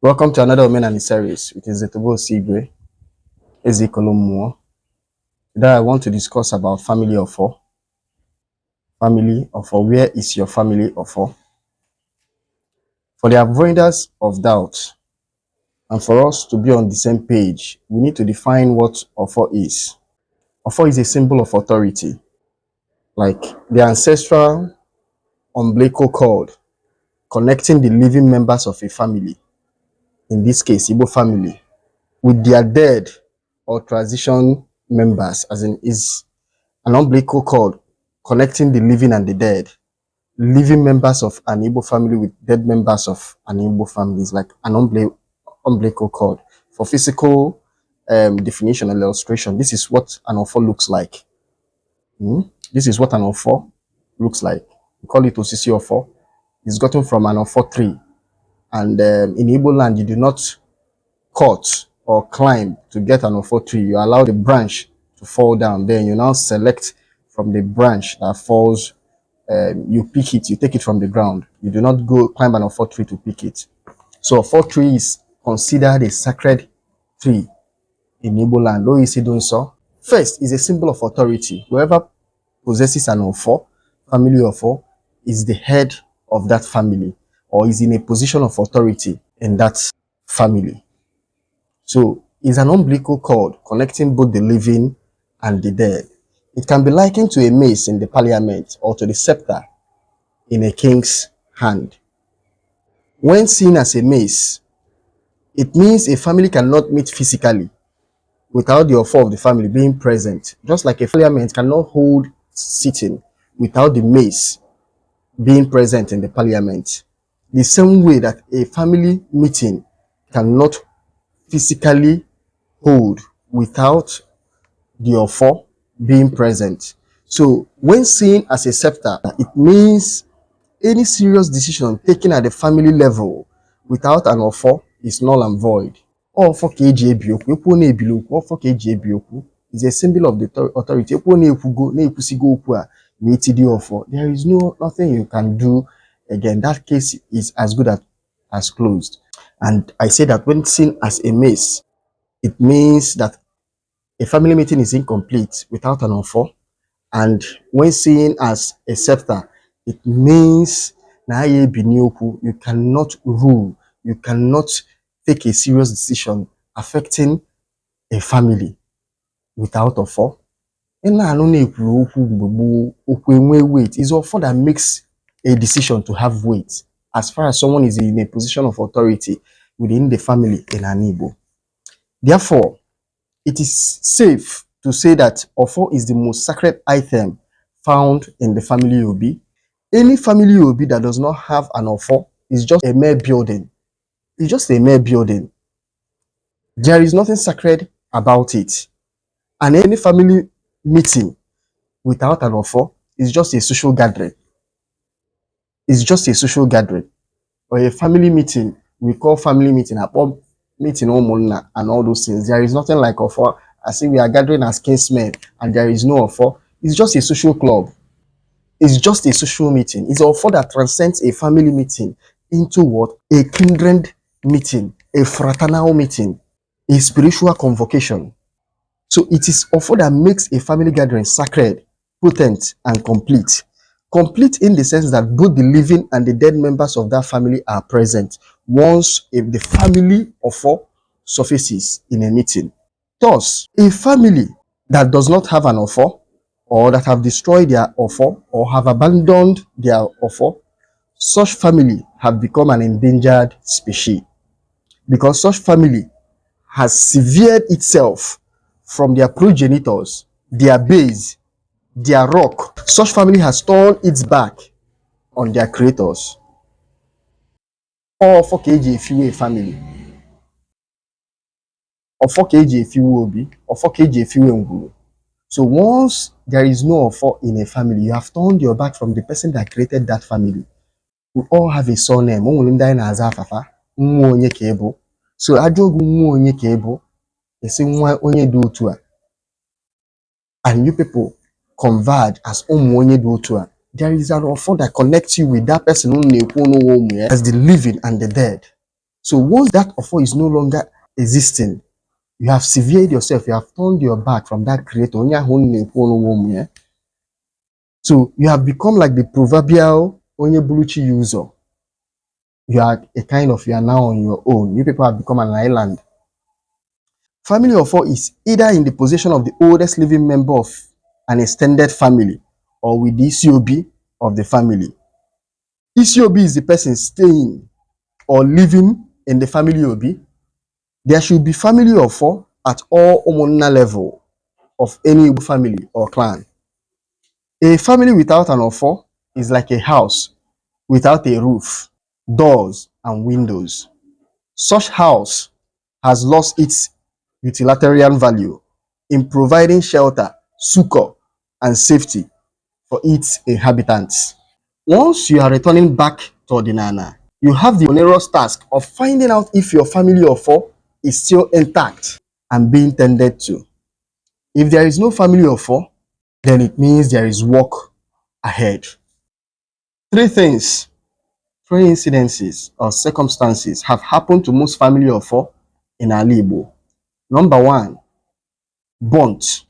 Welcome to another Omenani series, which is the Tobo Sigwe, Ezekolomuo. Today I want to discuss about family Ofo. Family Ofo, where is your family Ofo? For the avoidance of doubt, and for us to be on the same page, we need to define what Ofo is. Ofo is a symbol of authority, like the ancestral umbilical cord connecting the living members of a family, in this case, Igbo family, with their dead or transition members, as in is an umbilical cord connecting the living and the dead. Living members of an Igbo family with dead members of an Igbo family is like an umbilical cord. For physical definition and illustration, this is what an Ofo looks like. This is what an Ofo looks like. We call it Osisi Ofo. It's gotten from an Ofo tree. And in Igbo land, you do not cut or climb to get an Ofo tree. You allow the branch to fall down. Then you now select from the branch that falls. You pick it, you take it from the ground. You do not go climb an Ofo tree to pick it. So Ofo tree is considered a sacred tree in Igbo land. Though you see doing so. First is a symbol of authority. Whoever possesses an Ofo, family Ofo, is the head of that family or is in a position of authority in that family. So it's an umbilical cord connecting both the living and the dead. It can be likened to a mace in the parliament or to the scepter in a king's hand. When seen as a mace, it means a family cannot meet physically without the Ofo of the family being present. Just like a parliament cannot hold sitting without the mace being present in the parliament. The same way that a family meeting cannot physically hold without the Ofo being present. So when seen as a scepter, it means any serious decision taken at the family level without an Ofo is null and void. Ofo KG Ebioku is a symbol of the authority. There is nothing you can do again. That case is as good as closed. And I say that when seen as a mace, it means that a family meeting is incomplete without an Ofo. And when seen as a scepter, it means you cannot rule, you cannot take a serious decision affecting a family without Ofo. Weight is Ofo that makes a decision to have weight as far as someone is in a position of authority within the family in an Igbo. Therefore, it is safe to say that Ofo is the most sacred item found in the family Obi. Any family Obi that does not have an Ofo is just a mere building. It's just a mere building. There is nothing sacred about it. And any family meeting without an Ofo is just a social gathering. It's just a social gathering. Or a family meeting, we call family meeting, meeting and all those things. There is nothing like Ofo. I say we are gathering as kinsmen and there is no Ofo. It's just a social club. It's just a social meeting. It's Ofo that transcends a family meeting into what? A kindred meeting, a fraternal meeting, a spiritual convocation. So it is Ofo that makes a family gathering sacred, potent, and complete. Complete in the sense that both the living and the dead members of that family are present once if the family Ofo surfaces in a meeting. Thus, a family that does not have an Ofo or that have destroyed their Ofo or have abandoned their Ofo, such family have become an endangered species because such family has severed itself from their progenitors, their base, their rock. Such family has turned its back on their creators. Or for KJ Fiwe family. Or for KJ Fiwe Obi. Or for KJ Fiwe Ngulu. So once there is no Ofo in a family, you have turned your back from the person that created that family. We all have a surname. So Ajogu and you people converge as Omonye Dotua. there is an offer that connects you with that person as the living and the dead. So once that offer is no longer existing, you have severed yourself, you have turned your back from that creator. So you have become like the proverbial Onyebuluchi user. You are you are now on your own. You people have become an island. Family of four is either in the possession of the oldest living member of an extended family or with the ECOB of the family. ECOB is the person staying or living in the family OB. There should be family of four at all Omona level of any family or clan. A family without an offer is like a house without a roof, doors, and windows. Such house has lost its utilitarian value in providing shelter, succor, and safety for its inhabitants. Once you are returning back to Ordinana, you have the onerous task of finding out if your family of four is still intact and being tended to. If there is no family of four, then it means there is work ahead. Three things, three incidences or circumstances have happened to most family of four in Alibo. Number one, burnt.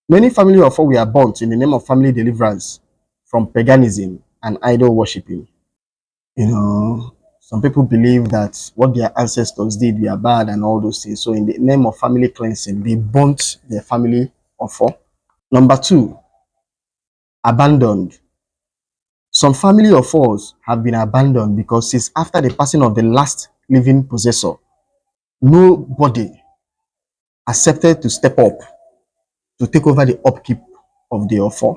Many family of four were burnt in the name of family deliverance from paganism and idol worshipping. Some people believe that what their ancestors did were bad and all those things. So in the name of family cleansing, they burnt their family of four. Number two, abandoned. Some family of fours have been abandoned because since after the passing of the last living possessor, nobody accepted to step up to take over the upkeep of the offer.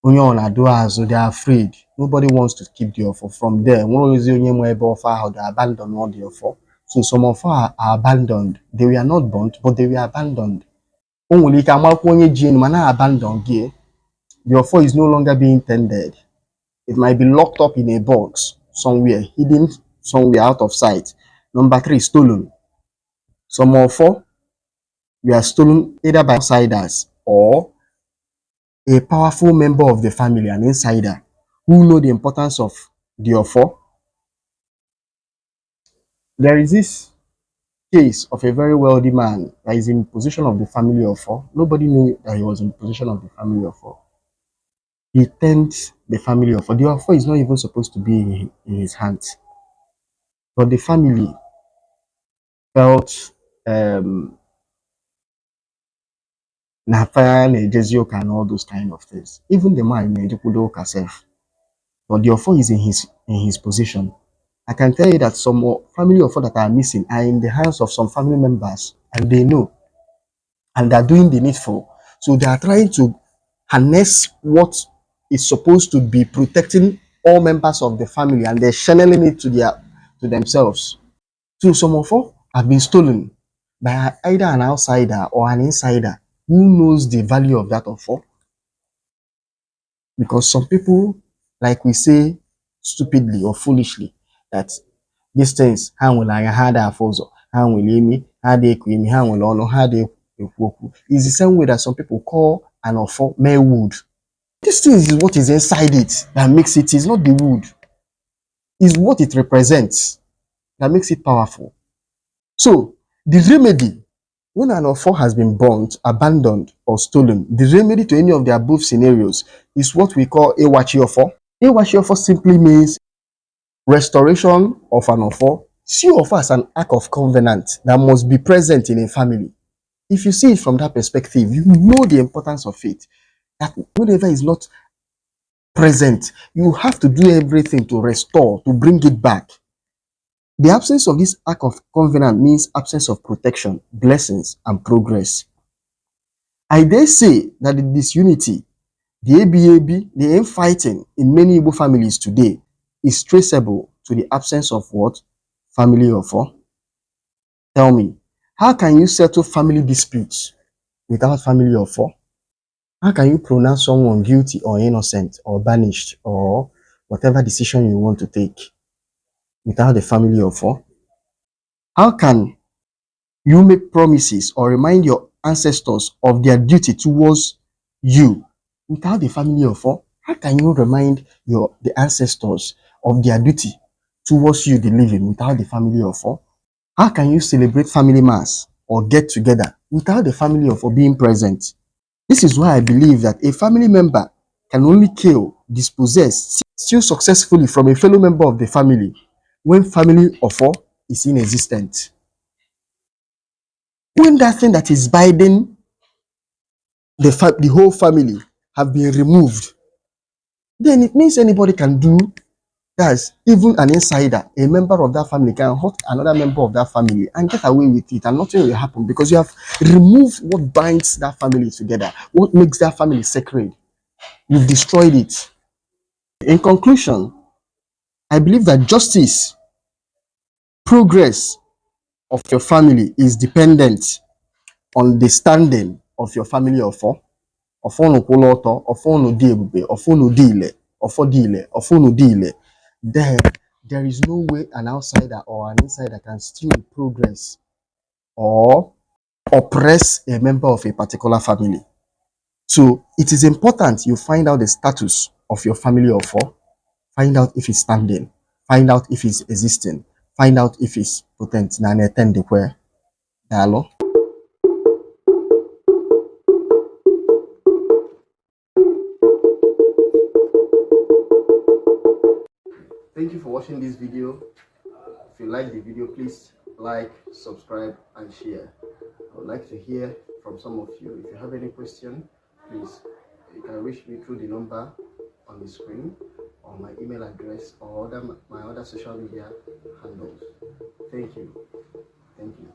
Only on Adua, so they are afraid. Nobody wants to keep the offer. From there, one is the only way offer how they abandon all the offer. So some of are abandoned. They were not burnt, but they were abandoned. Only can abandon gear. The offer is no longer being tended. It might be locked up in a box somewhere, hidden somewhere out of sight. Number three, stolen. Some offer were stolen either by outsiders or a powerful member of the family, an insider, who know the importance of the offer. There is this case of a very wealthy man that is in possession of the family offer. Nobody knew that he was in possession of the family offer. He tends the family offer. The offer is not even supposed to be in his hands. But the family felt Nafaya Nejezioka and all those kind of things. Even the man Nejekudoka herself. But the offer is in his position. I can tell you that some family offer that are missing are in the hands of some family members, and they know, and they're doing the needful. So they are trying to harness what is supposed to be protecting all members of the family, and they're channeling it to themselves. So some of us have been stolen by either an outsider or an insider who knows the value of that offer. Because some people, like we say stupidly or foolishly, that these things, how will I had a fozo, how will me, how they cream, how will honor, how they is the same way that some people call an offer mere wood. This thing is what is inside it that makes it is not the wood, is what it represents that makes it powerful. So the remedy when an offer has been burnt, abandoned, or stolen, the remedy to any of the above scenarios is what we call a wachi offer. A wachi offer simply means restoration of an offer. See offer as an act of covenant that must be present in a family. If you see it from that perspective, you know the importance of it. That whatever is not present, you have to do everything to restore, to bring it back. The absence of this act of covenant means absence of protection, blessings, and progress. I dare say that the disunity, the ABAB, the infighting in many Igbo families today is traceable to the absence of what? Family offer. Tell me, how can you settle family disputes without family offer? How can you pronounce someone guilty or innocent or banished or whatever decision you want to take without the family offer? How can you make promises or remind your ancestors of their duty towards you without the family offer? How can you remind the ancestors of their duty towards you, the living, without the family of four? How can you celebrate family mass or get together without the family of four being present? This is why I believe that a family member can only kill, dispossess, steal successfully from a fellow member of the family when family of four is inexistent. When that thing that is binding the whole family have been removed, then it means anybody can do that. Even an insider, a member of that family, can hurt another member of that family and get away with it, and nothing will happen because you have removed what binds that family together, what makes that family sacred. You've destroyed it. In conclusion, I believe that justice, progress of your family is dependent on the standing of your family of four. Ọfọ unu kwụla ọtọ, ọfọ unu dị ebube, ọfọ unu dị ile, ọfọ dị ile, ọfọ unu dị ile. There is no way an outsider or an insider can steal progress or oppress a member of a particular family. So it is important you find out the status of your family of four, find out if it's standing, find out if it's existing, find out if it's potent. Na na-etend kwe. Dalo. Thank you for watching this video. If you like the video, please like, subscribe, and share. I would like to hear from some of you. If you have any question, please, you can reach me through the number on the screen or my email address or my other social media handles. Thank you. Thank you.